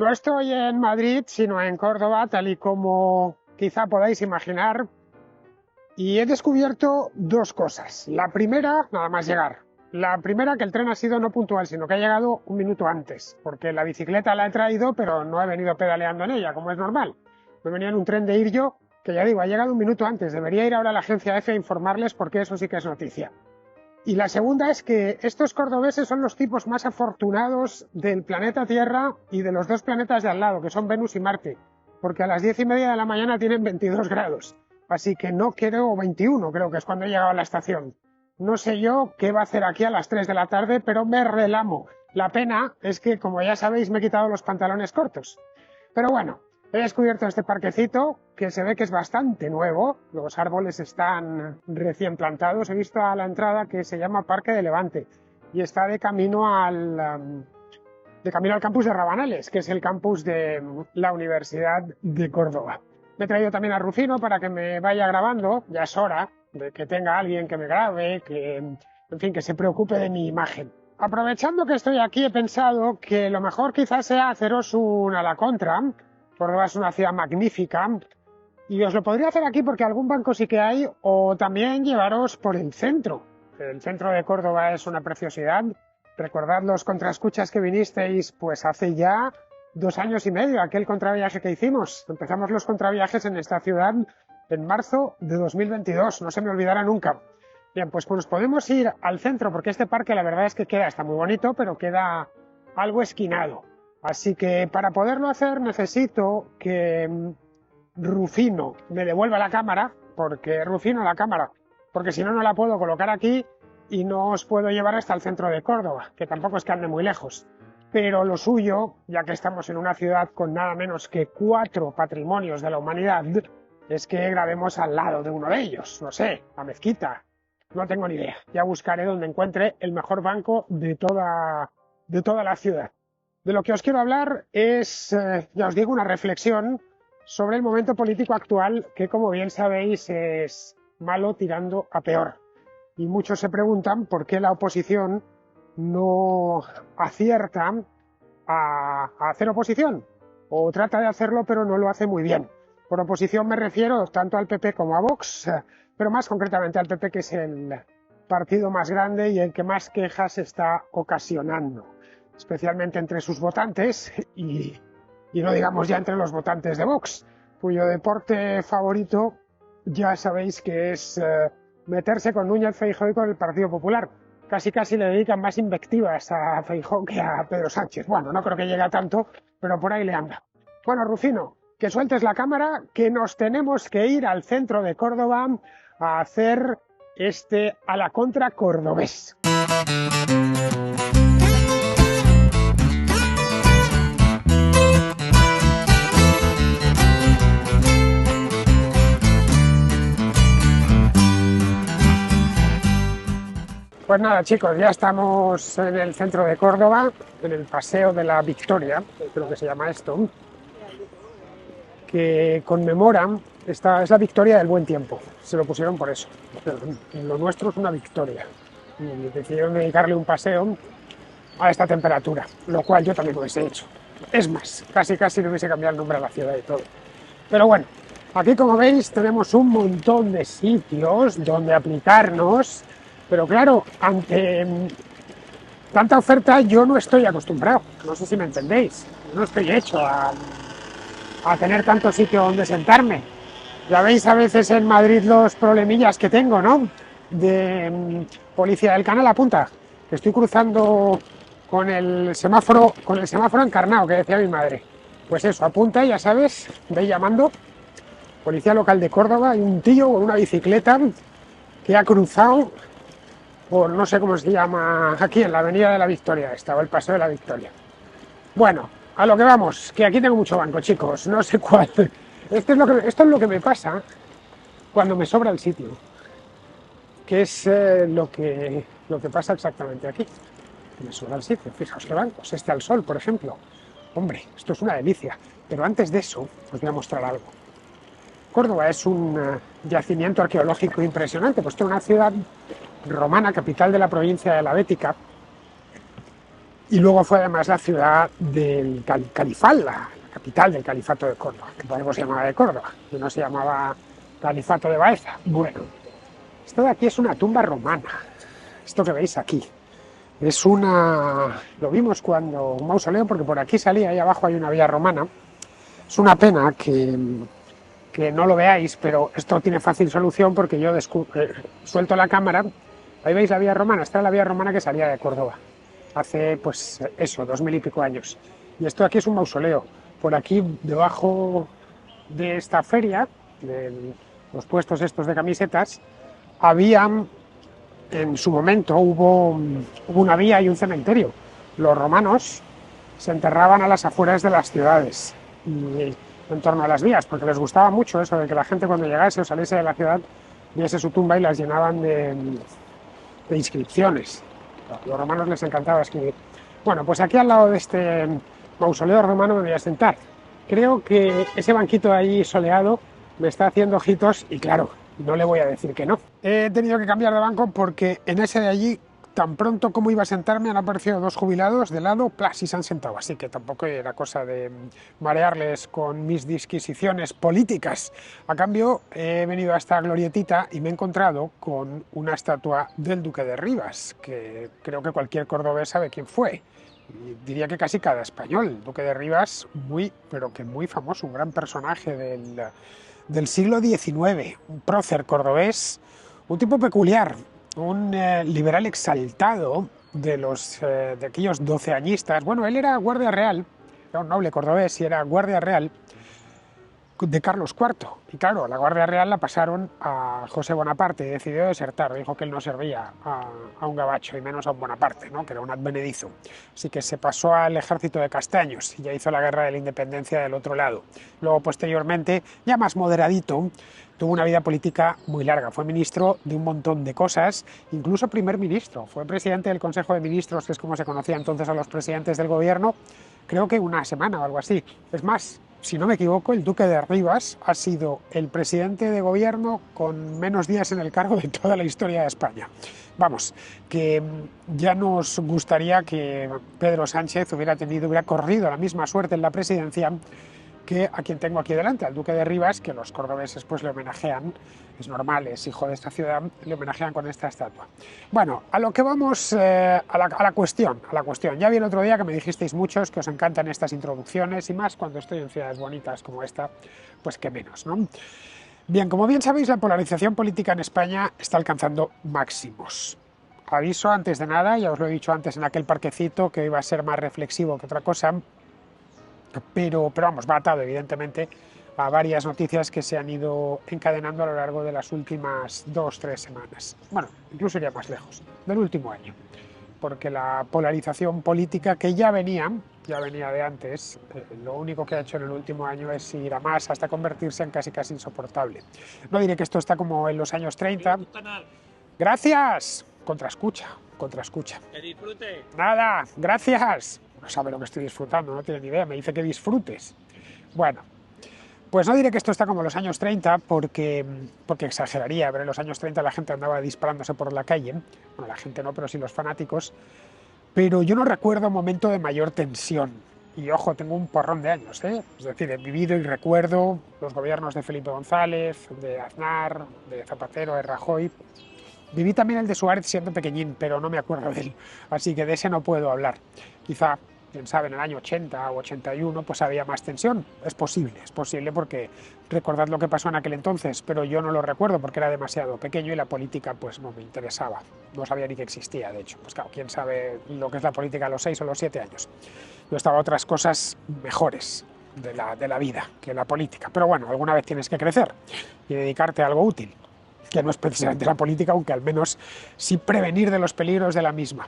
No estoy en Madrid, sino en Córdoba, tal y como quizá podáis imaginar, y he descubierto dos cosas. La primera, nada más llegar. La primera, que el tren ha sido no puntual, sino que ha llegado un minuto antes, porque la bicicleta la he traído, pero no he venido pedaleando en ella, como es normal. Me venía en un tren de ir yo, que ya digo, ha llegado un minuto antes. Debería ir ahora a la agencia EFE a informarles, porque eso sí que es noticia. Y la segunda es que estos cordobeses son los tipos más afortunados del planeta Tierra y de los dos planetas de al lado, que son Venus y Marte, porque a las 10:30 de la mañana tienen 22 grados, así que no creo, 21 creo que es cuando he llegado a la estación. No sé yo qué va a hacer aquí a las 3 de la tarde, pero me relamo. La pena es que, como ya sabéis, me he quitado los pantalones cortos. Pero bueno, he descubierto este parquecito, que se ve que es bastante nuevo, los árboles están recién plantados. He visto a la entrada que se llama Parque de Levante y está de camino al campus de Rabanales, que es el campus de la Universidad de Córdoba. Me he traído también a Rufino para que me vaya grabando, ya es hora de que tenga alguien que me grabe, en fin, que se preocupe de mi imagen. Aprovechando que estoy aquí, he pensado que lo mejor quizás sea haceros una a la contra. Córdoba es una ciudad magnífica y os lo podría hacer aquí porque algún banco sí que hay, o también llevaros por el centro. El centro de Córdoba es una preciosidad. Recordad los contraescuchas que vinisteis pues hace ya 2 años y medio, aquel contraviaje que hicimos. Empezamos los contraviajes en esta ciudad en marzo de 2022, no se me olvidará nunca. Bien, pues nos podemos ir al centro porque este parque la verdad es que está muy bonito, pero queda algo esquinado. Así que para poderlo hacer necesito que Rufino me devuelva la cámara, porque si no, no la puedo colocar aquí y no os puedo llevar hasta el centro de Córdoba, que tampoco es que ande muy lejos. Pero lo suyo, ya que estamos en una ciudad con nada menos que 4 patrimonios de la humanidad, es que grabemos al lado de uno de ellos, no sé, la mezquita, no tengo ni idea. Ya buscaré donde encuentre el mejor banco de toda la ciudad. De lo que os quiero hablar es, ya os digo, una reflexión sobre el momento político actual, que como bien sabéis es malo tirando a peor. Y muchos se preguntan por qué la oposición no acierta a hacer oposición, o trata de hacerlo pero no lo hace muy bien. Por oposición me refiero tanto al PP como a Vox, pero más concretamente al PP, que es el partido más grande y el que más quejas está ocasionando, especialmente entre sus votantes y no digamos ya entre los votantes de Vox, cuyo deporte favorito ya sabéis que es meterse con Núñez Feijóo y con el Partido Popular. Casi le dedican más invectivas a Feijóo que a Pedro Sánchez. Bueno, no creo que llegue a tanto, pero por ahí le anda. Bueno, Rufino, que sueltes la cámara, que nos tenemos que ir al centro de Córdoba a hacer a la contra cordobés. Pues nada, chicos, ya estamos en el centro de Córdoba, en el Paseo de la Victoria, creo que se llama esto, que conmemoran, es la victoria del buen tiempo, se lo pusieron por eso. Lo nuestro es una victoria, y decidieron dedicarle un paseo a esta temperatura, lo cual yo también lo hubiese hecho. Es más, casi le hubiese cambiado el nombre a la ciudad y todo. Pero bueno, aquí como veis tenemos un montón de sitios donde aplicarnos. Pero claro, ante tanta oferta yo no estoy acostumbrado, no sé si me entendéis, no estoy hecho a tener tanto sitio donde sentarme. Ya veis a veces en Madrid los problemillas que tengo, ¿no? De policía del canal apunta, que estoy cruzando con el semáforo encarnado, que decía mi madre. Pues eso, apunta, ya sabes, ve llamando. Policía local de Córdoba, hay un tío con una bicicleta que ha cruzado por no sé cómo se llama aquí, en la Avenida de la Victoria, o el Paseo de la Victoria. Bueno, a lo que vamos, que aquí tengo mucho banco, chicos, no sé cuál. Esto es lo que me pasa cuando me sobra el sitio, que es lo que pasa exactamente aquí. Me sobra el sitio, fijaos qué bancos, al sol, por ejemplo. Hombre, esto es una delicia, pero antes de eso os voy a mostrar algo. Córdoba es un yacimiento arqueológico impresionante, pues es una ciudad romana, capital de la provincia de la Bética, y luego fue además la ciudad del califal, la capital del califato de Córdoba, que por algo se llamaba de Córdoba, y no se llamaba califato de Baeza. Bueno, esto de aquí es una tumba romana, esto que veis aquí. Es lo vimos cuando, un mausoleo, porque por aquí salía, ahí abajo hay una villa romana. Es una pena que no lo veáis, pero esto tiene fácil solución porque yo suelto la cámara, ahí veis la vía romana, esta es la vía romana que salía de Córdoba, hace pues eso, 2000 y pico años. Y esto aquí es un mausoleo. Por aquí, debajo de esta feria, de los puestos estos de camisetas, en su momento hubo una vía y un cementerio. Los romanos se enterraban a las afueras de las ciudades y en torno a las vías, porque les gustaba mucho eso de que la gente cuando llegase o saliese de la ciudad viese su tumba y las llenaban de inscripciones. A los romanos les encantaba escribir. Bueno, pues aquí al lado de este mausoleo romano me voy a sentar. Creo que ese banquito ahí soleado me está haciendo ojitos y claro, no le voy a decir que no. He tenido que cambiar de banco porque en ese de allí, tan pronto como iba a sentarme, han aparecido dos jubilados de lado, plas, y se han sentado. Así que tampoco era cosa de marearles con mis disquisiciones políticas. A cambio, he venido a esta glorietita y me he encontrado con una estatua del Duque de Rivas, que creo que cualquier cordobés sabe quién fue. Y diría que casi cada español. El Duque de Rivas, pero que muy famoso, un gran personaje del siglo XIX, un prócer cordobés, un tipo peculiar, un liberal exaltado de aquellos doceañistas. Bueno, él era guardia real, era un noble cordobés y era guardia real de Carlos IV. Y claro, la Guardia Real la pasaron a José Bonaparte y decidió desertar. Dijo que él no servía a un gabacho y menos a un Bonaparte, ¿no? Que era un advenedizo. Así que se pasó al ejército de Castaños y ya hizo la guerra de la independencia del otro lado. Luego, posteriormente, ya más moderadito, tuvo una vida política muy larga. Fue ministro de un montón de cosas, incluso primer ministro. Fue presidente del Consejo de Ministros, que es como se conocía entonces a los presidentes del gobierno, creo que una semana o algo así. Es más, si no me equivoco, el Duque de Rivas ha sido el presidente de gobierno con menos días en el cargo de toda la historia de España. Vamos, que ya nos gustaría que Pedro Sánchez hubiera corrido la misma suerte en la presidencia que a quien tengo aquí delante, al Duque de Rivas, que los cordobeses pues le homenajean, es normal, es hijo de esta ciudad, le homenajean con esta estatua. Bueno, a lo que vamos, a la cuestión. Ya vi el otro día que me dijisteis muchos que os encantan estas introducciones y más cuando estoy en ciudades bonitas como esta, pues que menos, ¿no? Bien, como bien sabéis, la polarización política en España está alcanzando máximos. Aviso antes de nada, ya os lo he dicho antes en aquel parquecito, que iba a ser más reflexivo que otra cosa, pero vamos, va atado evidentemente a varias noticias que se han ido encadenando a lo largo de las últimas 2-3 semanas. Bueno, incluso iría más lejos, del último año, porque la polarización política que ya venía de antes, lo único que ha hecho en el último año es ir a más hasta convertirse en casi insoportable. No diré que esto está como en los años 30. ¡Gracias! Contraescucha. ¡Que disfrute! ¡Nada! ¡Gracias! No sabe lo que estoy disfrutando, no tiene ni idea, me dice que disfrutes. Bueno, pues no diré que esto está como en los años 30, porque exageraría, pero en los años 30 la gente andaba disparándose por la calle, bueno, la gente no, pero sí los fanáticos, pero yo no recuerdo un momento de mayor tensión. Y ojo, tengo un porrón de años, ¿eh? Es decir, he vivido y recuerdo los gobiernos de Felipe González, de Aznar, de Zapatero, de Rajoy. Viví también el de Suárez siendo pequeñín, pero no me acuerdo de él, así que de ese no puedo hablar. Quizá, quién sabe, en el año 80 o 81 pues había más tensión. Es posible porque recordad lo que pasó en aquel entonces, pero yo no lo recuerdo porque era demasiado pequeño y la política pues no me interesaba. No sabía ni que existía, de hecho. Pues claro, quién sabe lo que es la política a los 6 o los 7 años. Yo estaba a otras cosas mejores de la vida que la política. Pero bueno, alguna vez tienes que crecer y dedicarte a algo útil, que no es precisamente la política, aunque al menos sí prevenir de los peligros de la misma.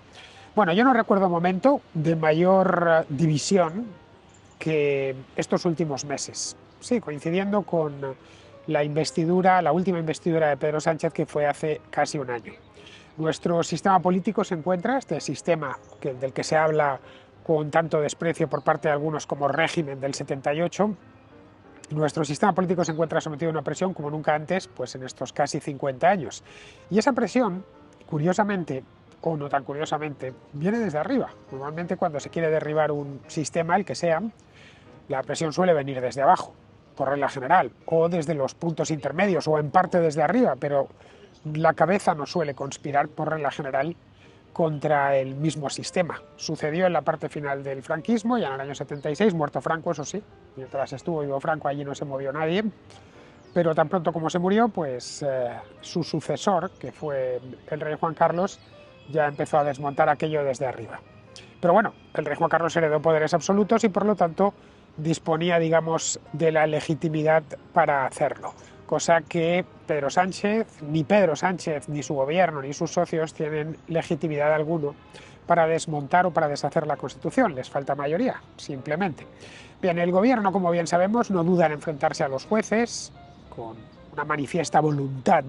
Bueno, yo no recuerdo momento de mayor división que estos últimos meses. Sí, coincidiendo con la última investidura de Pedro Sánchez, que fue hace casi un año. Nuestro sistema político se encuentra, este sistema del que se habla con tanto desprecio por parte de algunos como régimen del 78, nuestro sistema político se encuentra sometido a una presión como nunca antes, pues en estos casi 50 años. Y esa presión, curiosamente, o no tan curiosamente, viene desde arriba. Normalmente cuando se quiere derribar un sistema, el que sea, la presión suele venir desde abajo, por regla general, o desde los puntos intermedios, o en parte desde arriba, pero la cabeza no suele conspirar, por regla general, contra el mismo sistema. Sucedió en la parte final del franquismo, ya en el año 76, muerto Franco, eso sí, mientras estuvo vivo Franco allí no se movió nadie, pero tan pronto como se murió, pues su sucesor, que fue el rey Juan Carlos, ya empezó a desmontar aquello desde arriba. Pero bueno, el rey Juan Carlos heredó poderes absolutos y por lo tanto disponía, digamos, de la legitimidad para hacerlo, cosa que Pedro Sánchez, ni su gobierno, ni sus socios tienen legitimidad alguna para desmontar o para deshacer la Constitución, les falta mayoría, simplemente. Bien, el gobierno, como bien sabemos, no duda en enfrentarse a los jueces con una manifiesta voluntad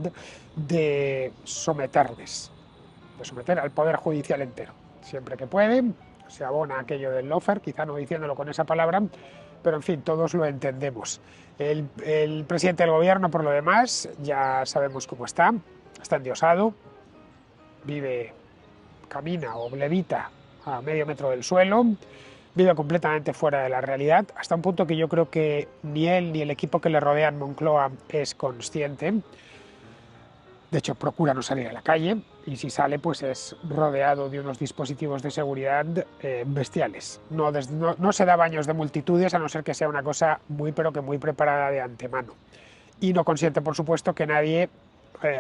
de someterles, de someter al Poder Judicial entero, siempre que pueden. Se abona aquello del lawfare, quizá no diciéndolo con esa palabra, pero en fin, todos lo entendemos. El presidente del gobierno, por lo demás, ya sabemos cómo está endiosado, vive, camina o levita a medio metro del suelo, vive completamente fuera de la realidad, hasta un punto que yo creo que ni él ni el equipo que le rodea en Moncloa es consciente. De hecho, procura no salir a la calle y si sale, pues es rodeado de unos dispositivos de seguridad bestiales. No se da baños de multitudes, a no ser que sea una cosa muy, pero que muy preparada de antemano. Y no consiente, por supuesto, que nadie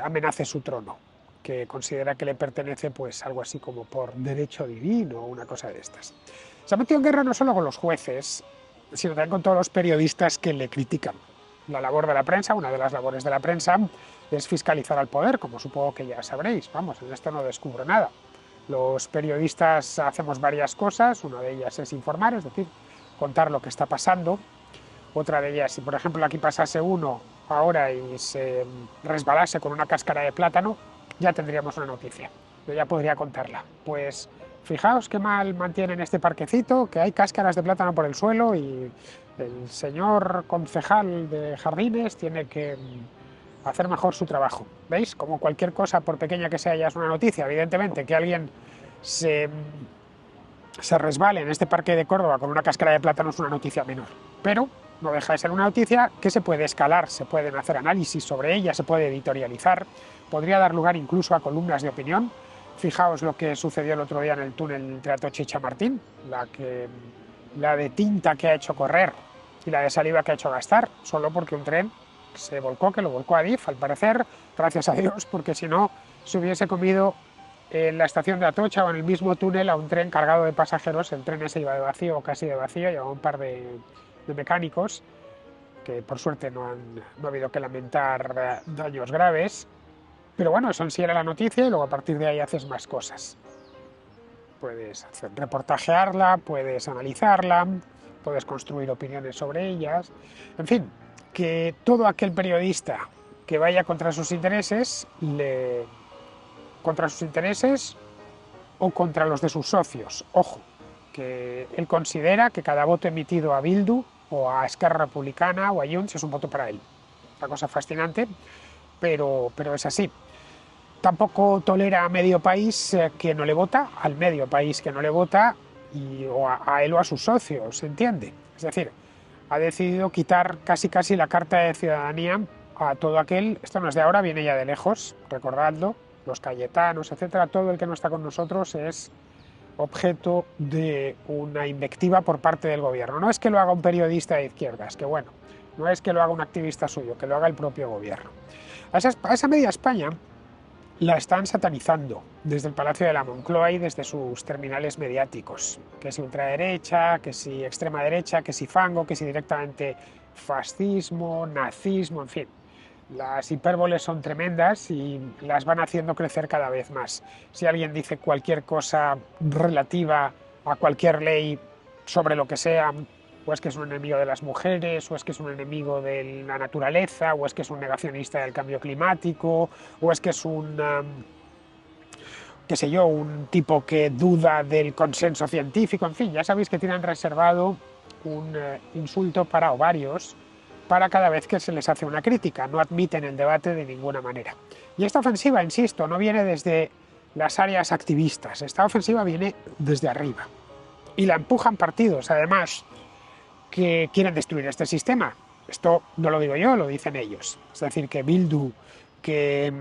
amenace su trono, que considera que le pertenece, pues algo así como por derecho divino o una cosa de estas. Se ha metido en guerra no solo con los jueces, sino también con todos los periodistas que le critican. La labor de la prensa, una de las labores de la prensa, es fiscalizar al poder, como supongo que ya sabréis. Vamos, en esto no descubro nada. Los periodistas hacemos varias cosas, una de ellas es informar, es decir, contar lo que está pasando. Otra de ellas, si por ejemplo aquí pasase uno ahora y se resbalase con una cáscara de plátano, ya tendríamos una noticia, yo ya podría contarla. Pues fijaos qué mal mantienen este parquecito, que hay cáscaras de plátano por el suelo y el señor concejal de jardines tiene que hacer mejor su trabajo. ¿Veis? Como cualquier cosa, por pequeña que sea, ya es una noticia. Evidentemente, que alguien se resbale en este parque de Córdoba con una cáscara de plátano es una noticia menor. Pero no deja de ser una noticia que se puede escalar, se pueden hacer análisis sobre ella, se puede editorializar, podría dar lugar incluso a columnas de opinión. Fijaos lo que sucedió el otro día en el túnel entre Atocha y Chamartín, la de tinta que ha hecho correr y la de saliva que ha hecho gastar, solo porque un tren se volcó, que lo volcó Adif, al parecer, gracias a Dios, porque si no se hubiese comido en la estación de Atocha o en el mismo túnel a un tren cargado de pasajeros. El tren ese iba de vacío o casi de vacío, llevaba un par de mecánicos que por suerte no ha habido que lamentar daños graves, pero bueno, eso en sí era la noticia y luego a partir de ahí haces más cosas. Puedes reportajearla, puedes analizarla, puedes construir opiniones sobre ellas, en fin, que todo aquel periodista que vaya contra sus intereses o contra los de sus socios. Ojo, que él considera que cada voto emitido a Bildu o a Esquerra Republicana o a Junts es un voto para él. Una cosa fascinante, pero es así. Tampoco tolera a medio país que no le vota, al medio país que no le vota, o a él o a sus socios, ¿se entiende? Es decir, ha decidido quitar casi la carta de ciudadanía a todo aquel, esto no es de ahora, viene ya de lejos, recordadlo, los cayetanos, etcétera, todo el que no está con nosotros es objeto de una invectiva por parte del gobierno. No es que lo haga un periodista de izquierdas, que bueno, no es que lo haga un activista suyo, que lo haga el propio gobierno. A esa media España la están satanizando desde el Palacio de la Moncloa y desde sus terminales mediáticos, que si ultraderecha, que si extrema derecha, que si fango, que si directamente fascismo, nazismo, en fin. Las hipérboles son tremendas y las van haciendo crecer cada vez más. Si alguien dice cualquier cosa relativa a cualquier ley sobre lo que sea, o es que es un enemigo de las mujeres, o es que es un enemigo de la naturaleza, o es que es un negacionista del cambio climático, o es que es un, qué sé yo, un tipo que duda del consenso científico, en fin, ya sabéis que tienen reservado un insulto para varios, para cada vez que se les hace una crítica, no admiten el debate de ninguna manera. Y esta ofensiva, insisto, no viene desde las áreas activistas. Esta ofensiva viene desde arriba y la empujan partidos, además, que quieren destruir este sistema. Esto no lo digo yo, lo dicen ellos. Es decir, que Bildu, que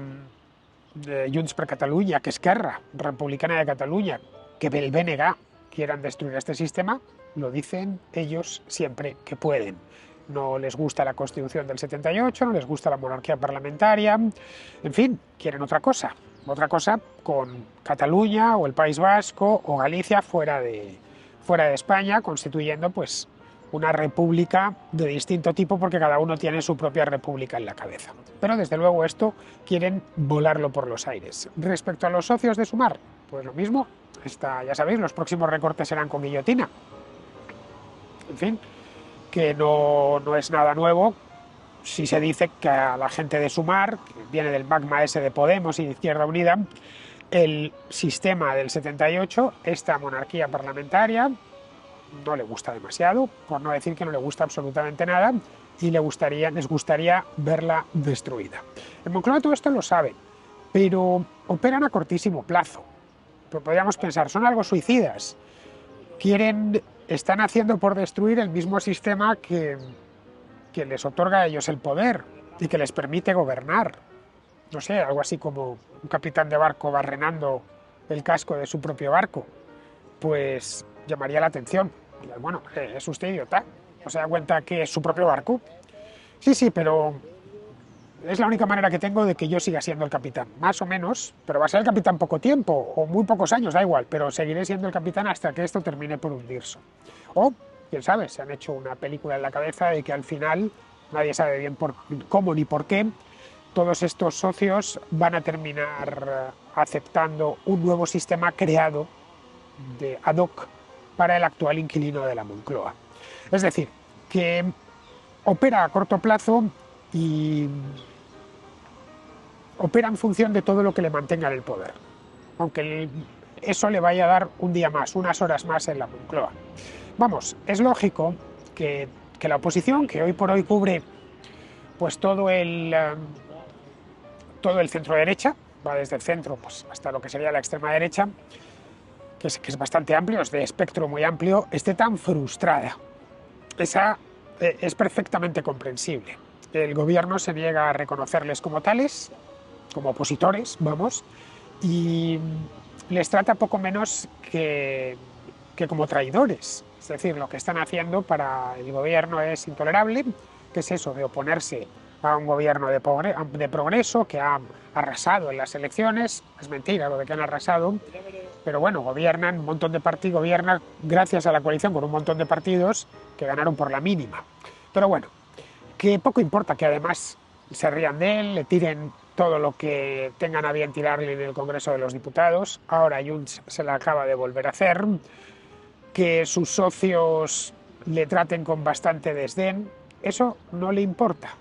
Junts per Catalunya, que Esquerra Republicana de Cataluña, que el BNG quieran destruir este sistema, lo dicen ellos siempre que pueden. No les gusta la Constitución del 78, no les gusta la monarquía parlamentaria, en fin, quieren otra cosa con Cataluña o el País Vasco o Galicia fuera de España, constituyendo pues una república de distinto tipo porque cada uno tiene su propia república en la cabeza. Pero desde luego esto quieren volarlo por los aires. Respecto a los socios de Sumar, pues lo mismo, ya sabéis, los próximos recortes serán con guillotina. En fin, que no es nada nuevo si se dice que a la gente de Sumar, que viene del magma ese de Podemos y de Izquierda Unida, el sistema del 78, esta monarquía parlamentaria, no le gusta demasiado, por no decir que no le gusta absolutamente nada, y les gustaría verla destruida. En Moncloa todo esto lo saben, pero operan a cortísimo plazo. Pero podríamos pensar, son algo suicidas. Están haciendo por destruir el mismo sistema que les otorga a ellos el poder y que les permite gobernar. No sé, algo así como un capitán de barco barrenando el casco de su propio barco, pues llamaría la atención. Bueno, es usted idiota, ¿no se da cuenta que es su propio barco? Sí, pero es la única manera que tengo de que yo siga siendo el capitán, más o menos, pero va a ser el capitán poco tiempo, o muy pocos años, da igual, pero seguiré siendo el capitán hasta que esto termine por hundirse. O, quién sabe, se han hecho una película en la cabeza de que al final, nadie sabe bien cómo ni por qué, todos estos socios van a terminar aceptando un nuevo sistema creado ad hoc para el actual inquilino de la Moncloa. Es decir, que opera a corto plazo y opera en función de todo lo que le mantenga en el poder, aunque eso le vaya a dar un día más, unas horas más en la Moncloa. Vamos, es lógico que la oposición, que hoy por hoy cubre pues todo el centro derecha, va desde el centro pues, hasta lo que sería la extrema derecha, que es bastante amplio, es de espectro muy amplio, esté tan frustrada. Esa es perfectamente comprensible. El gobierno se niega a reconocerles como tales, como opositores, vamos, y les trata poco menos que como traidores. Es decir, lo que están haciendo para el gobierno es intolerable, que es eso de oponerse a un gobierno de progreso que ha arrasado en las elecciones. Es mentira lo de que han arrasado, pero bueno, gobiernan un montón de partidos, gobiernan gracias a la coalición con un montón de partidos que ganaron por la mínima. Pero bueno, que poco importa que además se rían de él, le tiren todo lo que tengan a bien tirarle en el Congreso de los Diputados. Ahora Junts se la acaba de volver a hacer, que sus socios le traten con bastante desdén. Eso no le importa.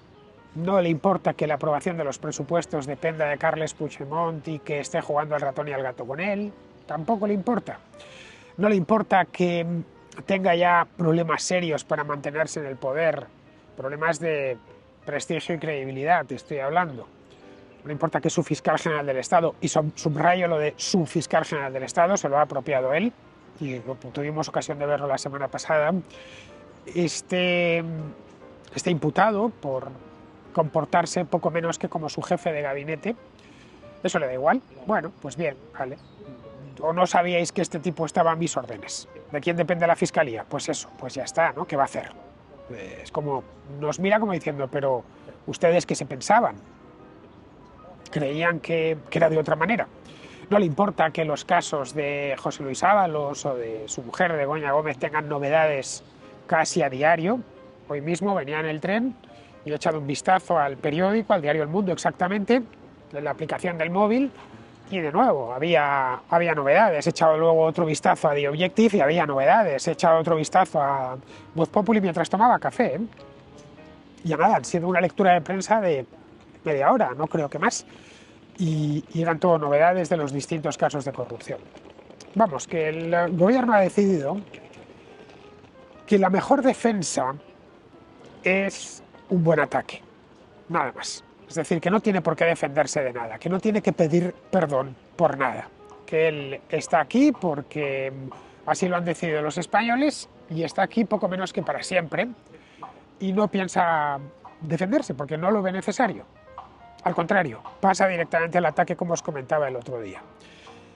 No le importa que la aprobación de los presupuestos dependa de Carles Puigdemont y que esté jugando al ratón y al gato con él. Tampoco le importa. No le importa que tenga ya problemas serios para mantenerse en el poder, problemas de prestigio y credibilidad, te estoy hablando. No le importa que su fiscal general del Estado, y subrayo lo de su fiscal general del Estado, se lo ha apropiado él, y tuvimos ocasión de verlo la semana pasada, esté imputado por comportarse poco menos que como su jefe de gabinete. Eso le da igual. Bueno, pues bien, vale. ¿O no sabíais que este tipo estaba a mis órdenes? ¿De quién depende la fiscalía? Pues eso, pues ya está, ¿no? ¿Qué va a hacer? Es como, nos mira como diciendo, pero ¿ustedes qué se pensaban? ¿Creían que era de otra manera? No le importa que los casos de José Luis Ábalos o de su mujer, de Begoña Gómez, tengan novedades casi a diario. Hoy mismo venía en el tren y he echado un vistazo al periódico, al diario El Mundo exactamente, en la aplicación del móvil, y de nuevo había novedades. He echado luego otro vistazo a The Objective y había novedades. He echado otro vistazo a Voz Populi mientras tomaba café. Y nada, han sido una lectura de prensa de media hora, no creo que más. Y eran todo novedades de los distintos casos de corrupción. Vamos, que el gobierno ha decidido que la mejor defensa es un buen ataque, nada más. Es decir, que no tiene por qué defenderse de nada, que no tiene que pedir perdón por nada. que él está aquí porque así lo han decidido los españoles y está aquí poco menos que para siempre y no piensa defenderse porque no lo ve necesario. Al contrario, pasa directamente al ataque como os comentaba el otro día.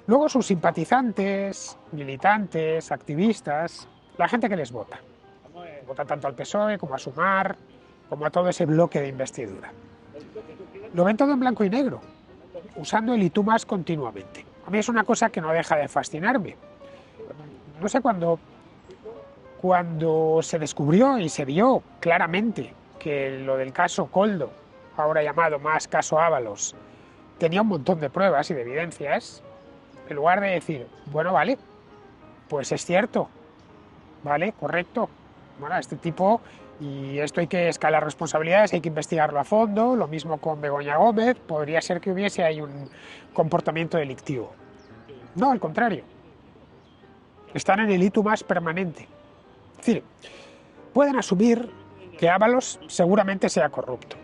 Luego sus simpatizantes, militantes, activistas, la gente que les vota. Vota tanto al PSOE como a Sumar, como a todo ese bloque de investidura. Lo ven todo en blanco y negro, usando el y tú más continuamente. A mí es una cosa que no deja de fascinarme. No sé, cuando se descubrió y se vio claramente que lo del caso Koldo, ahora llamado más caso Ábalos, tenía un montón de pruebas y de evidencias, en lugar de decir, bueno, vale, pues es cierto, vale, correcto, bueno, este tipo, y esto hay que escalar responsabilidades, hay que investigarlo a fondo, lo mismo con Begoña Gómez, podría ser que hubiese ahí un comportamiento delictivo. No, al contrario, están en el y tú más permanente. Es decir, pueden asumir que Ábalos seguramente sea corrupto,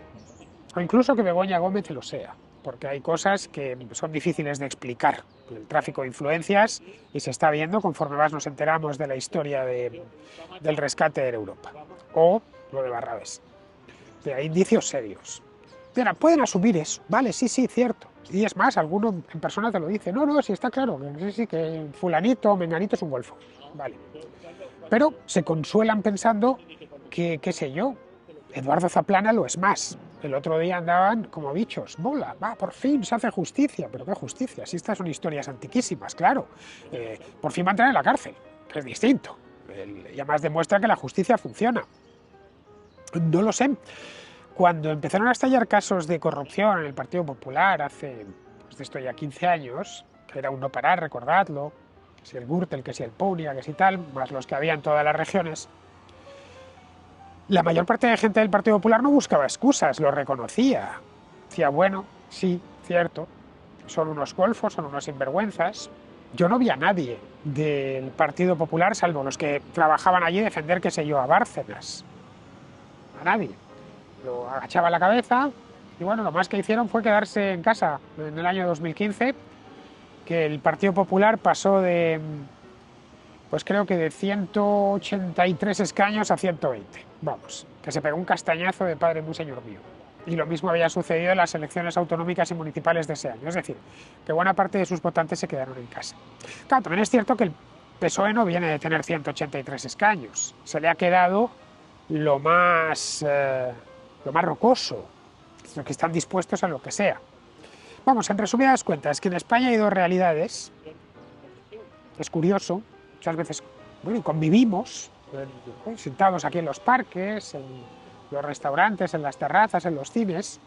o incluso que Begoña Gómez lo sea, porque hay cosas que son difíciles de explicar. El tráfico de influencias, y se está viendo conforme más nos enteramos de la historia del rescate de Europa, o lo de Barrabés. Hay indicios serios. Mira, pueden asumir eso, vale, sí, sí, cierto. Y es más, alguno en persona te lo dice, no, no, sí está claro, sí, sí, que fulanito o menganito es un golfo, vale. Pero se consuelan pensando que, qué sé yo, Eduardo Zaplana lo es más. El otro día andaban como bichos. Mola, va, por fin se hace justicia. ¿Pero qué justicia? Si estas son historias antiquísimas, claro. Por fin va a entrar en la cárcel, que es distinto. Y además demuestra que la justicia funciona. No lo sé. Cuando empezaron a estallar casos de corrupción en el Partido Popular hace, pues de esto ya 15 años, que era un no parar, recordadlo, que si el Gürtel, que si el Puglia, que si tal, más los que había en todas las regiones, la mayor parte de gente del Partido Popular no buscaba excusas, lo reconocía. Decía, bueno, sí, cierto, son unos golfos, son unos sinvergüenzas. Yo no vi a nadie del Partido Popular, salvo los que trabajaban allí, defender, qué sé yo, a Bárcenas. A nadie. Lo agachaba la cabeza y bueno, lo más que hicieron fue quedarse en casa. En el año 2015, que el Partido Popular pasó de, pues creo que de 183 escaños a 120. Vamos, que se pegó un castañazo de padre muy señor mío. Y lo mismo había sucedido en las elecciones autonómicas y municipales de ese año. Es decir, que buena parte de sus votantes se quedaron en casa. Claro, también es cierto que el PSOE no viene de tener 183 escaños. Se le ha quedado lo más rocoso, lo que están dispuestos a lo que sea. Vamos, en resumidas cuentas, que en España hay dos realidades. Es curioso, muchas veces bueno, convivimos sentados aquí en los parques, en los restaurantes, en las terrazas, en los cines,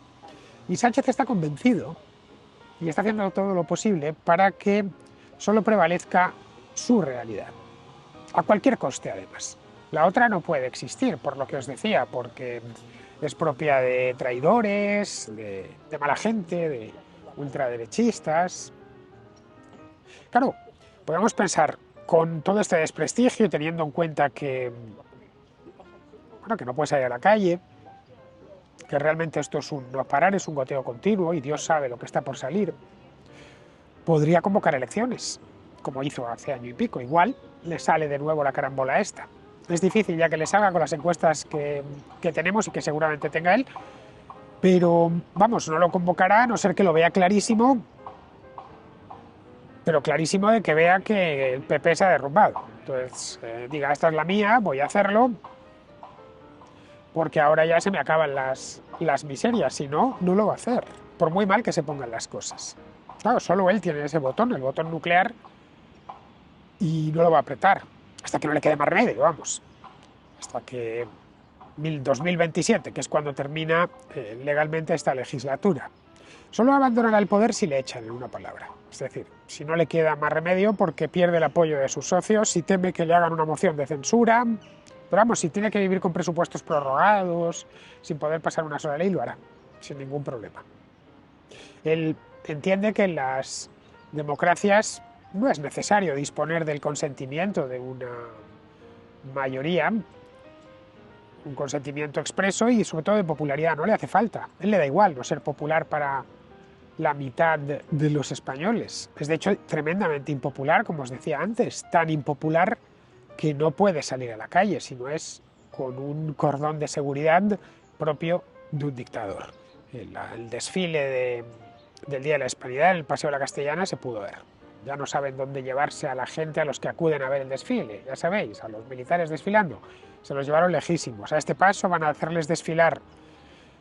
y Sánchez está convencido y está haciendo todo lo posible para que solo prevalezca su realidad, a cualquier coste además. La otra no puede existir, por lo que os decía, porque es propia de traidores, de mala gente, de ultraderechistas. Claro, podemos pensar, con todo este desprestigio y teniendo en cuenta que, bueno, que no puedes salir a la calle, que realmente esto es un no parar, es un goteo continuo y Dios sabe lo que está por salir, podría convocar elecciones, como hizo hace año y pico. Igual le sale de nuevo la carambola esta. Es difícil ya que le salga con las encuestas que tenemos y que seguramente tenga él, pero vamos, no lo convocará a no ser que lo vea clarísimo, pero clarísimo de que vea que el PP se ha derrumbado. Entonces, diga, esta es la mía, voy a hacerlo, porque ahora ya se me acaban las miserias, si no, no lo va a hacer, por muy mal que se pongan las cosas. Claro, solo él tiene ese botón, el botón nuclear, y no lo va a apretar, hasta que no le quede más remedio, vamos. Hasta que 2027, que es cuando termina legalmente esta legislatura. Solo abandonará el poder si le echan, en una palabra. Es decir, si no le queda más remedio porque pierde el apoyo de sus socios, si teme que le hagan una moción de censura. Pero vamos, si tiene que vivir con presupuestos prorrogados, sin poder pasar una sola ley, lo hará, sin ningún problema. Él entiende que en las democracias no es necesario disponer del consentimiento de una mayoría, un consentimiento expreso y sobre todo de popularidad, no le hace falta. A él le da igual no ser popular para la mitad de los españoles. Es de hecho tremendamente impopular, como os decía antes, tan impopular que no puede salir a la calle, sino es con un cordón de seguridad propio de un dictador. El desfile del Día de la Hispanidad en el Paseo de la Castellana se pudo ver. Ya no saben dónde llevarse a la gente, a los que acuden a ver el desfile, ya sabéis, a los militares desfilando. Se los llevaron lejísimos. A este paso van a hacerles desfilar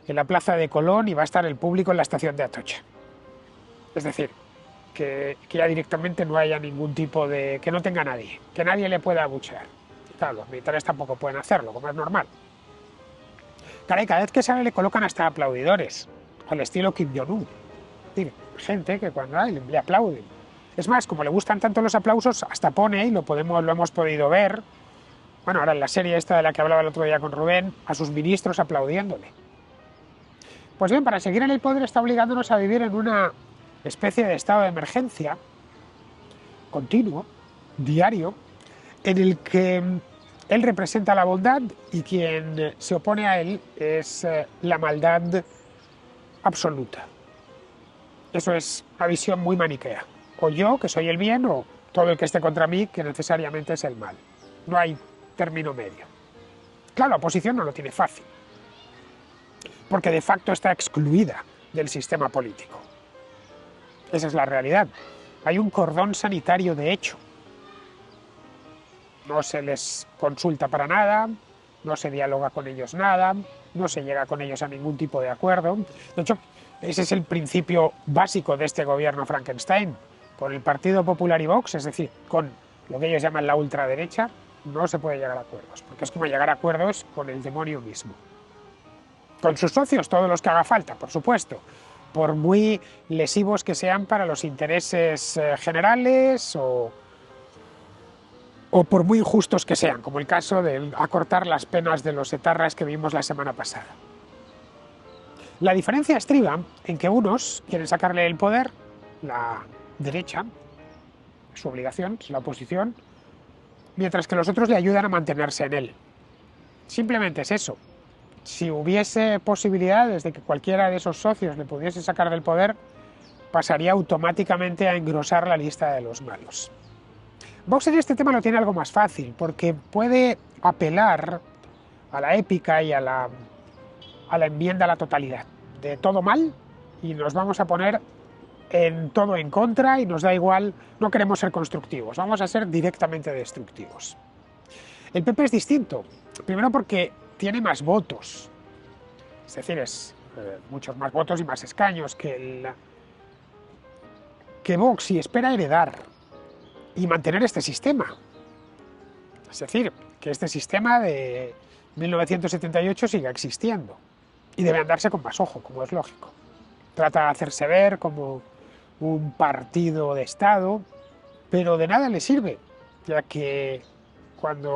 en la plaza de Colón y va a estar el público en la estación de Atocha. Es decir, que ya directamente no haya ningún tipo de... que no tenga nadie, que nadie le pueda abuchear. Claro, los militares tampoco pueden hacerlo, como es normal. Caray, cada vez que sale le colocan hasta aplaudidores, al estilo Kim Jong-un. Gente que cuando le aplauden. Es más, como le gustan tanto los aplausos, hasta pone, y lo hemos podido ver, bueno, ahora en la serie esta de la que hablaba el otro día con Rubén, a sus ministros aplaudiéndole. Pues bien, para seguir en el poder está obligándonos a vivir en una especie de estado de emergencia continuo, diario, en el que él representa la bondad y quien se opone a él es la maldad absoluta. Eso es una visión muy maniquea. O yo, que soy el bien, o todo el que esté contra mí, que necesariamente es el mal. No hay término medio. Claro, la oposición no lo tiene fácil, porque de facto está excluida del sistema político. Esa es la realidad. Hay un cordón sanitario de hecho. No se les consulta para nada, no se dialoga con ellos nada, no se llega con ellos a ningún tipo de acuerdo. De hecho, ese es el principio básico de este gobierno Frankenstein. Con el Partido Popular y Vox, es decir, con lo que ellos llaman la ultraderecha, no se puede llegar a acuerdos, porque es como llegar a acuerdos con el demonio mismo. Con sus socios, todos los que haga falta, por supuesto, por muy lesivos que sean para los intereses generales o por muy injustos que sean, como el caso de acortar las penas de los etarras que vimos la semana pasada. La diferencia estriba en que unos quieren sacarle el poder, la derecha, su obligación, la oposición, mientras que los otros le ayudan a mantenerse en él. Simplemente es eso. Si hubiese posibilidades de que cualquiera de esos socios le pudiese sacar del poder, pasaría automáticamente a engrosar la lista de los malos. Vox en este tema lo tiene algo más fácil, porque puede apelar a la épica y a la enmienda a la totalidad. De todo mal, y nos vamos a poner en todo en contra, y nos da igual, no queremos ser constructivos, vamos a ser directamente destructivos. El PP es distinto, primero porque tiene más votos, es decir, es muchos más votos y más escaños que Vox, y espera heredar y mantener este sistema. Es decir, que este sistema de 1978 siga existiendo y debe andarse con más ojo, como es lógico. Trata de hacerse ver como un partido de Estado, pero de nada le sirve, ya que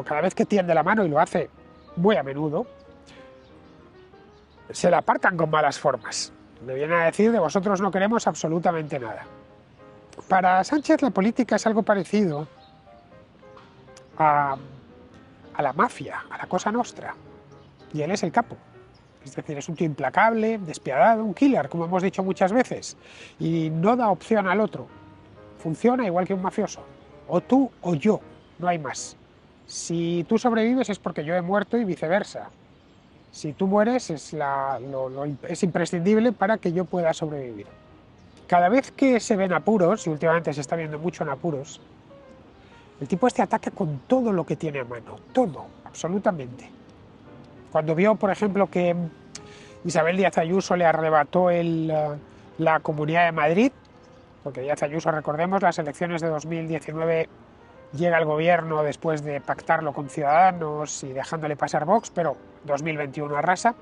cada vez que tiende la mano, y lo hace muy a menudo, se la apartan con malas formas. Le vienen a decir: de vosotros no queremos absolutamente nada. Para Sánchez la política es algo parecido a la mafia, a la Cosa Nostra, y él es el capo. Es decir, es un tío implacable, despiadado, un killer, como hemos dicho muchas veces, y no da opción al otro. Funciona igual que un mafioso, o tú o yo, no hay más. Si tú sobrevives es porque yo he muerto y viceversa. Si tú mueres es imprescindible para que yo pueda sobrevivir. Cada vez que se ven apuros, y últimamente se está viendo mucho en apuros, el tipo este ataca con todo lo que tiene a mano, todo, absolutamente. Cuando vio, por ejemplo, que Isabel Díaz Ayuso le arrebató la Comunidad de Madrid, porque Díaz Ayuso, recordemos, las elecciones de 2019 llega al gobierno después de pactarlo con Ciudadanos y dejándole pasar Vox, pero 2021 arrasa.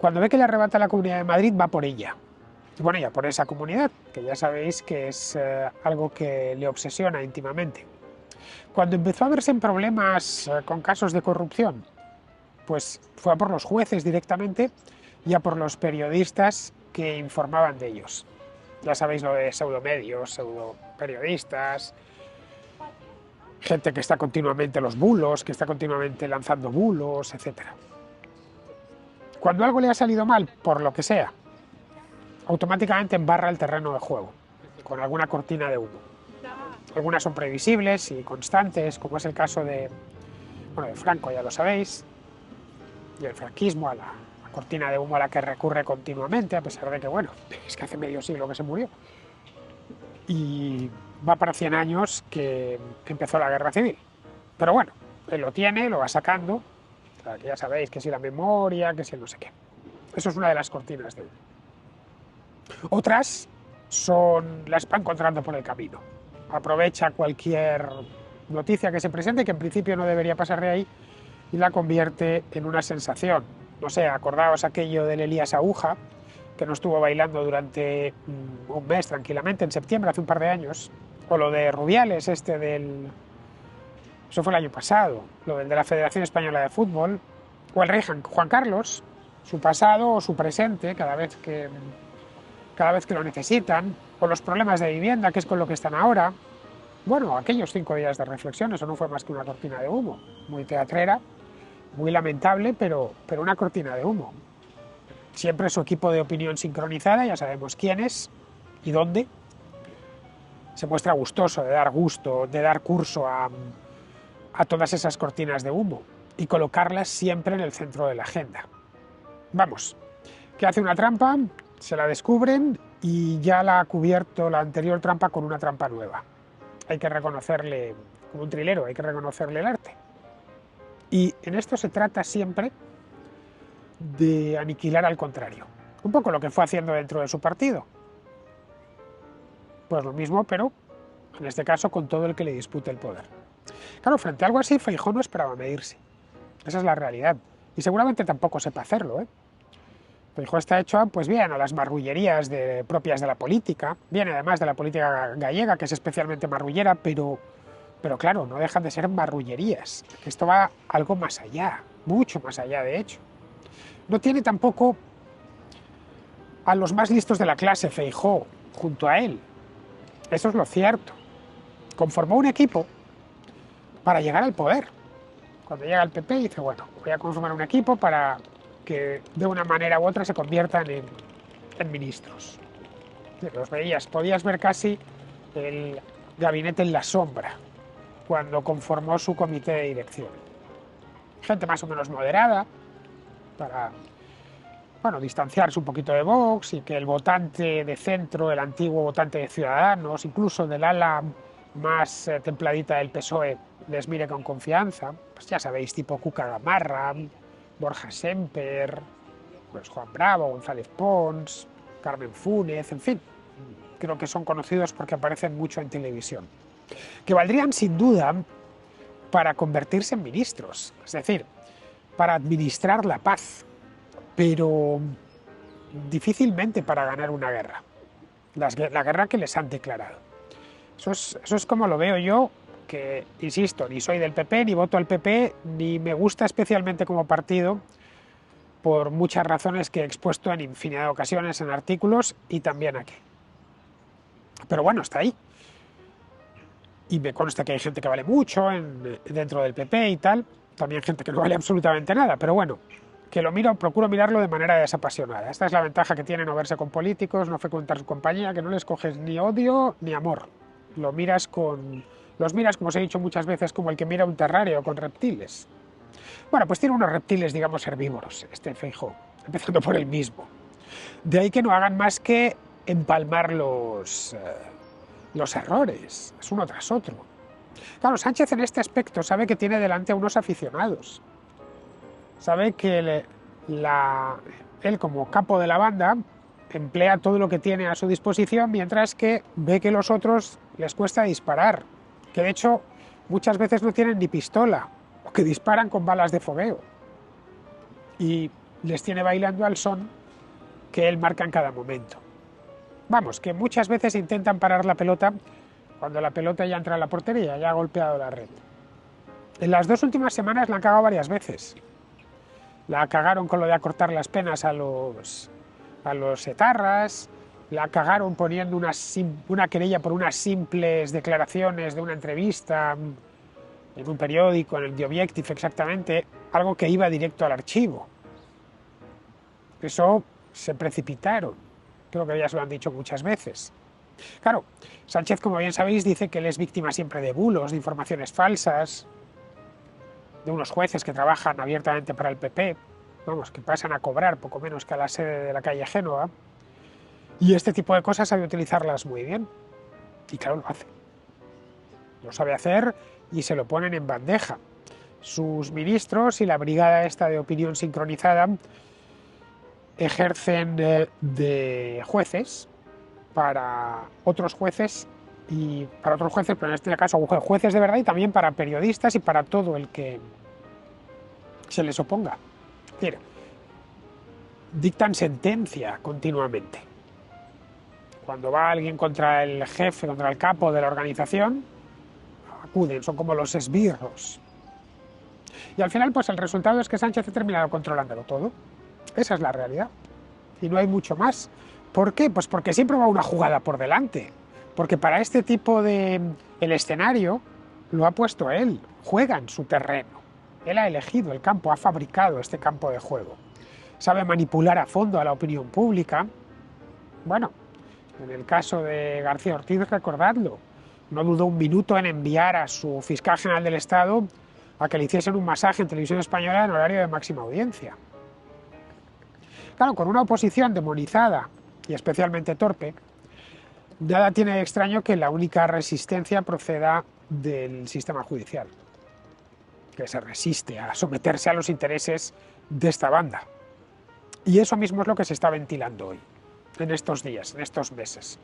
Cuando ve que le arrebata la Comunidad de Madrid, va por ella. Bueno, ya por esa comunidad, que ya sabéis que es algo que le obsesiona íntimamente. Cuando empezó a verse en problemas con casos de corrupción, pues fue a por los jueces directamente y a por los periodistas que informaban de ellos. Ya sabéis lo de pseudomedios, pseudoperiodistas, gente que está continuamente los bulos, que está continuamente lanzando bulos, etc. Cuando algo le ha salido mal, por lo que sea, automáticamente embarra el terreno de juego con alguna cortina de humo. Algunas son previsibles y constantes, como es el caso de Franco, ya lo sabéis, y el franquismo, a la cortina de humo a la que recurre continuamente, a pesar de que, bueno, es que hace medio siglo que se murió. Y va para 100 años que empezó la guerra civil. Pero bueno, él lo tiene, lo va sacando, o sea, que ya sabéis que si la memoria, que si el no sé qué. Eso es una de las cortinas de humo. Otras las va encontrando por el camino. Aprovecha cualquier noticia que se presente, que en principio no debería pasar de ahí, y la convierte en una sensación. No sé, acordaos aquello del Elías Aúja, que no estuvo bailando durante un mes tranquilamente, en septiembre, hace un par de años, o lo de Rubiales, eso fue el año pasado, lo del de la Federación Española de Fútbol, o el rey Juan Carlos, su pasado o su presente, cada vez que lo necesitan, o los problemas de vivienda, que es con lo que están ahora. Bueno, aquellos 5 días de reflexión, eso no fue más que una cortina de humo, muy teatrera, muy lamentable, pero una cortina de humo. Siempre su equipo de opinión sincronizada, ya sabemos quién es y dónde, se muestra gustoso de dar gusto, de dar curso a todas esas cortinas de humo y colocarlas siempre en el centro de la agenda. Vamos, que hace una trampa, se la descubren y ya la ha cubierto la anterior trampa con una trampa nueva. Hay que reconocerle, como un trilero, hay que reconocerle el arte. Y en esto se trata siempre de aniquilar al contrario. Un poco lo que fue haciendo dentro de su partido. Pues lo mismo, pero en este caso con todo el que le dispute el poder. Claro, frente a algo así, Feijóo no esperaba medirse. Esa es la realidad. Y seguramente tampoco sepa hacerlo, ¿eh? Feijóo está hecho, pues bien, a las marrullerías propias de la política, viene además de la política gallega, que es especialmente marrullera, pero claro, no dejan de ser marrullerías. Esto va algo más allá, mucho más allá, de hecho. No tiene tampoco a los más listos de la clase, Feijóo, junto a él. Eso es lo cierto. Conformó un equipo para llegar al poder. Cuando llega el PP dice, bueno, voy a conformar un equipo para que de una manera u otra se conviertan en ministros. Los veías, podías ver casi el gabinete en la sombra cuando conformó su comité de dirección. Gente más o menos moderada para, bueno, distanciarse un poquito de Vox y que el votante de centro, el antiguo votante de Ciudadanos, incluso del ala más templadita del PSOE, les mire con confianza. Pues ya sabéis, tipo Cuca Gamarra, Borja Semper, pues Juan Bravo, González Pons, Carmen Fúnez, en fin, creo que son conocidos porque aparecen mucho en televisión, que valdrían sin duda para convertirse en ministros, es decir, para administrar la paz, pero difícilmente para ganar una guerra, la guerra que les han declarado. Eso es como lo veo yo, que, insisto, ni soy del PP, ni voto al PP, ni me gusta especialmente como partido, por muchas razones que he expuesto en infinidad de ocasiones en artículos y también aquí. Pero bueno, está ahí. Y me consta que hay gente que vale mucho dentro del PP y tal, también gente que no vale absolutamente nada, pero bueno, que procuro mirarlo de manera desapasionada. Esta es la ventaja que tiene no verse con políticos, no frecuentar su compañía, que no les coges ni odio ni amor. Los miras, como os he dicho muchas veces, como el que mira un terrario con reptiles. Bueno, pues tiene unos reptiles, digamos, herbívoros, este Feijóo, empezando por el mismo. De ahí que no hagan más que empalmar los errores, es uno tras otro. Claro, Sánchez en este aspecto sabe que tiene delante a unos aficionados. Sabe que él como capo de la banda emplea todo lo que tiene a su disposición, mientras que ve que los otros les cuesta disparar, que de hecho muchas veces no tienen ni pistola, o que disparan con balas de fogueo. Y les tiene bailando al son que él marca en cada momento. Vamos, que muchas veces intentan parar la pelota cuando la pelota ya entra en la portería, ya ha golpeado la red. En las 2 últimas semanas la han cagado varias veces. La cagaron con lo de acortar las penas a los etarras, la cagaron poniendo una querella por unas simples declaraciones de una entrevista en un periódico, en el The Objective exactamente, algo que iba directo al archivo. Eso se precipitaron. Creo que ya se lo han dicho muchas veces. Claro, Sánchez, como bien sabéis, dice que él es víctima siempre de bulos, de informaciones falsas, de unos jueces que trabajan abiertamente para el PP, vamos, que pasan a cobrar poco menos que a la sede de la calle Génova, y este tipo de cosas sabe utilizarlas muy bien. Y claro, lo hace. Lo sabe hacer y se lo ponen en bandeja. Sus ministros y la brigada esta de opinión sincronizada ejercen de jueces para otros jueces pero en este caso jueces de verdad y también para periodistas y para todo el que se les oponga. Es decir, dictan sentencia continuamente. Cuando va alguien contra el jefe, contra el capo de la organización, acuden, son como los esbirros. Y al final, pues el resultado es que Sánchez ha terminado controlándolo todo. Esa es la realidad. Y no hay mucho más. ¿Por qué? Pues porque siempre va una jugada por delante. Porque para este tipo de... El escenario lo ha puesto él. Juega en su terreno. Él ha elegido el campo, ha fabricado este campo de juego. Sabe manipular a fondo a la opinión pública. Bueno, en el caso de García Ortiz, recordadlo. No dudó un minuto en enviar a su fiscal general del Estado a que le hiciesen un masaje en Televisión Española en horario de máxima audiencia. Claro, con una oposición demonizada y especialmente torpe, nada tiene de extraño que la única resistencia proceda del sistema judicial, que se resiste a someterse a los intereses de esta banda. Y eso mismo es lo que se está ventilando hoy, en estos días, en estos meses,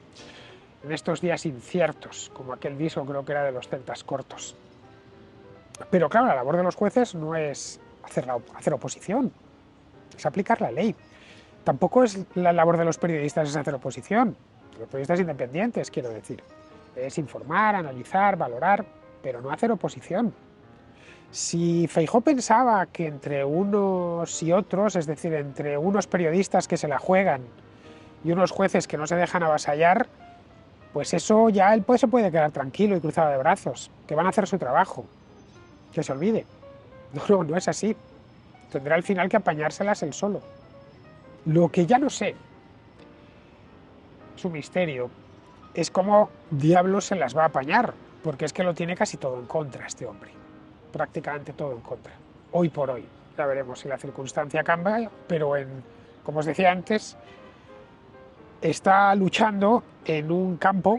en estos días inciertos, como aquel disco creo que era de los celtas cortos. Pero claro, la labor de los jueces no es hacer oposición, es aplicar la ley. Tampoco es la labor de los periodistas es hacer oposición, los periodistas independientes, quiero decir. Es informar, analizar, valorar, pero no hacer oposición. Si Feijóo pensaba que entre unos y otros, es decir, entre unos periodistas que se la juegan y unos jueces que no se dejan avasallar, pues eso ya él se puede quedar tranquilo y cruzado de brazos, que van a hacer su trabajo, que se olvide. No es así. Tendrá al final que apañárselas él solo. Lo que ya no sé, su misterio, es cómo diablos se las va a apañar, porque es que lo tiene casi todo en contra este hombre, prácticamente todo en contra, hoy por hoy. Ya veremos si la circunstancia cambia, pero como os decía antes, está luchando en un campo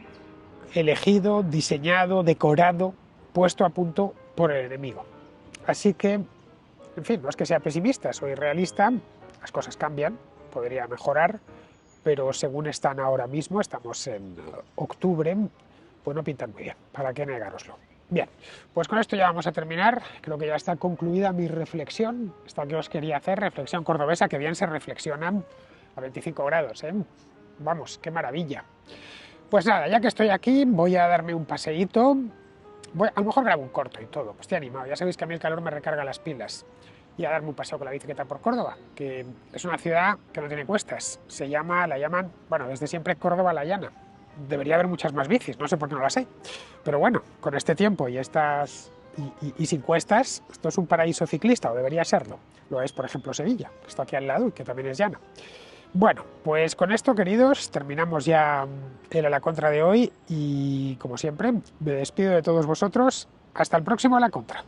elegido, diseñado, decorado, puesto a punto por el enemigo. Así que, en fin, no es que sea pesimista, soy realista, las cosas cambian, podría mejorar, pero según están ahora mismo, estamos en octubre, pues no pintan muy bien, ¿para qué negároslo? Bien, pues con esto ya vamos a terminar, creo que ya está concluida mi reflexión, esta que os quería hacer, reflexión cordobesa, que bien se reflexionan a 25 grados, ¿eh? Vamos, qué maravilla. Pues nada, ya que estoy aquí, voy a darme un paseíto, a lo mejor grabo un corto y todo, pues estoy animado, ya sabéis que a mí el calor me recarga las pilas. Y a darme un paseo con la bicicleta por Córdoba, que es una ciudad que no tiene cuestas. La llaman, bueno, desde siempre Córdoba la llana. Debería haber muchas más bicis, no sé por qué no las hay. Pero bueno, con este tiempo y sin cuestas, esto es un paraíso ciclista, o debería serlo. Lo es, por ejemplo, Sevilla, que está aquí al lado y que también es llana. Bueno, pues con esto, queridos, terminamos ya el A la Contra de hoy y, como siempre, me despido de todos vosotros. Hasta el próximo A la Contra.